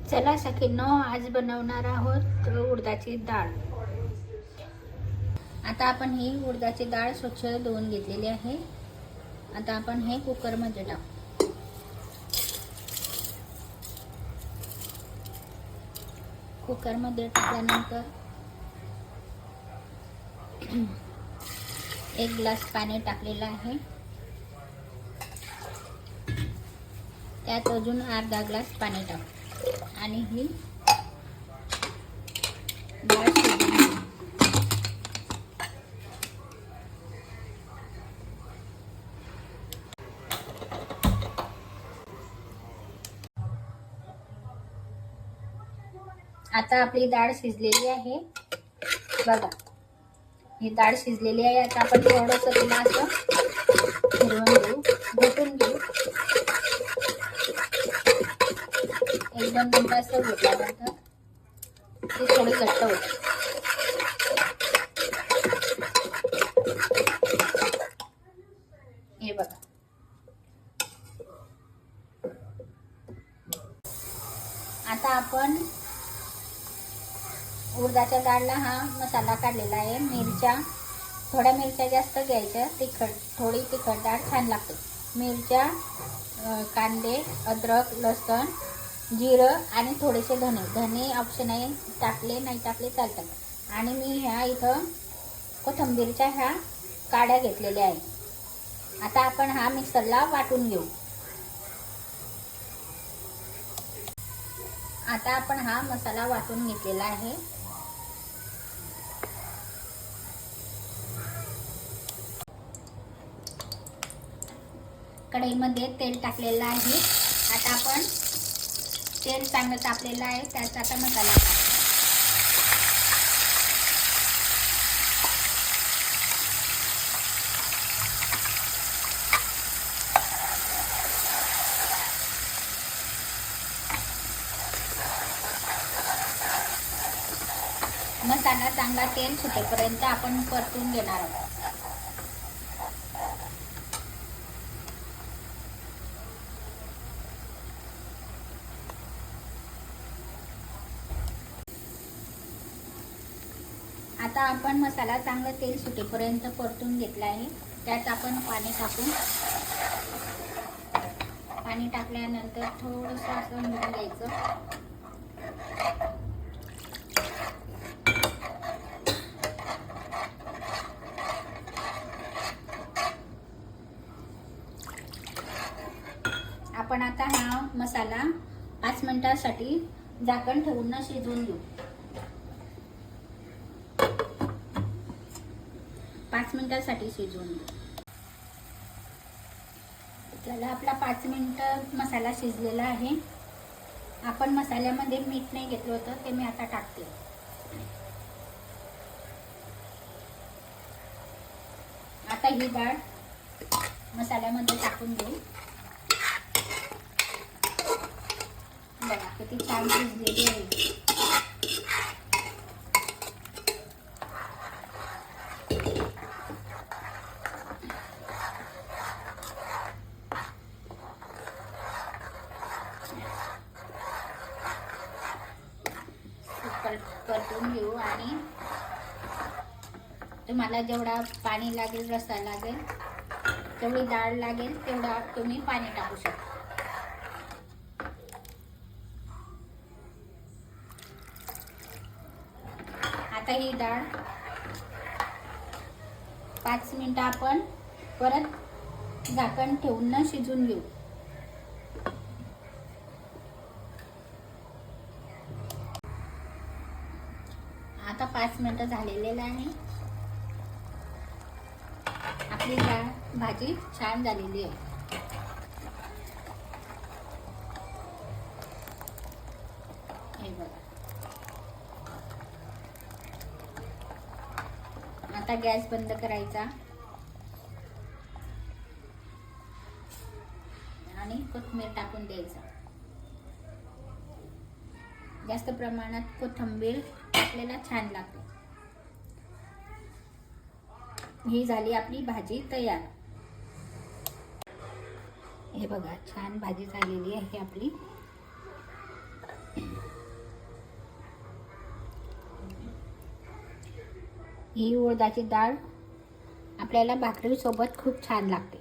चला सखींनो, आज बनवणार आहोत उडदाची डाळ। आता आपण ही उडदाची डाळ स्वच्छ धुवून घेतलेली आहे। आता आपण हे कुकर मध्ये टाकू। कुकर मध्ये टाकल्यानंतर 1 ग्लास पाणी टाकलेलं आहे। त्यात अजून अर्धा ग्लास पाणी टाकू आणि ही डाळ शिजवून घेऊ। आता आपली डाळ शिजलेली आहे बघा। ही डाळ शिजलेली आहे। आता आपण थोडंसं तिला असं फिरवून घेऊ, घोटून घेऊ। 1-2 मिनिटं असं घोटल्यानंतर ती थोडी घट्ट होते। हे बघा, आता आपण उडदाच्या डाळला हा मसाला काढलेला आहे। थोड्या मिरच्या जास्त घ्यायच्या, थोडी तिखट डाळ छान लागते। मिरच्या, कांदे, अद्रक, लसूण, जिरं आणि थोडेसे धने ऑप्शन आहे, टाकले नाही टाकले चालतात। आणि मी ह्या इथं कोथिंबीरच्या ह्या काड्या घेतलेल्या आहेत। आता आपण हा मिक्सरला वाटून घेऊ। आता आपण हा मसाला वाटून घेतलेला आहे। कढईमध्ये तेल टाकलेलं आहे। आता आपण तेल चांगलं तापलेलं आहे, त्यात आता मसाला टाकू। मसाला चांगला तेल सुटेपर्यंत आपण परतून घेणार आहोत। आता आपण मसाला चांगला तेल सुटेपर्यंत परतून घेतला आहे। त्यात आपण पाणी टाकू। पाणी टाकल्यानंतर थोडंसं असं मिळून घ्यायचं। आपण आता हा मसाला 5 मिनिटांसाठी झाकण ठेवून शिजवून घेऊ। 5 मिनिटांसाठी शिजवून घेऊ। चला, आपला 5 मिनिटं मसाला शिजलेला आहे। आपण मसाल्यामध्ये मीठ नाही घेतलं होतं, ते मी आता टाकते। आता ही डाळ मसाल्यामध्ये टाकून घेऊ। बघा किती छान शिजलेली आहे। परतून घेऊ आणि तुम्हाला जेवढा पाणी लागेल, रस्सा लागेल, तेवढी डाळ लागेल तेवढा तुम्ही पाणी टाकू शकता। आता ही डाळ 5 मिनिटं आपण परत झाकण ठेवून शिजवून घेऊ। आता 5 मिनिटं झालेले आहे। आपली डाळ भाजी छान झालेली आहे। हे बघा, आता गॅस बंद करायचा आणि कोथिंबीर टाकून द्यायचा। जास्त प्रमाणात कोथिंबीर टाकलेला छान लागते। ही झाली आपली भाजी तयार। हे बघा, छान भाजी झालेली आहे आपली। ही उडदाची डाळ आपल्याला भाकरीसोबत खूप छान लागते.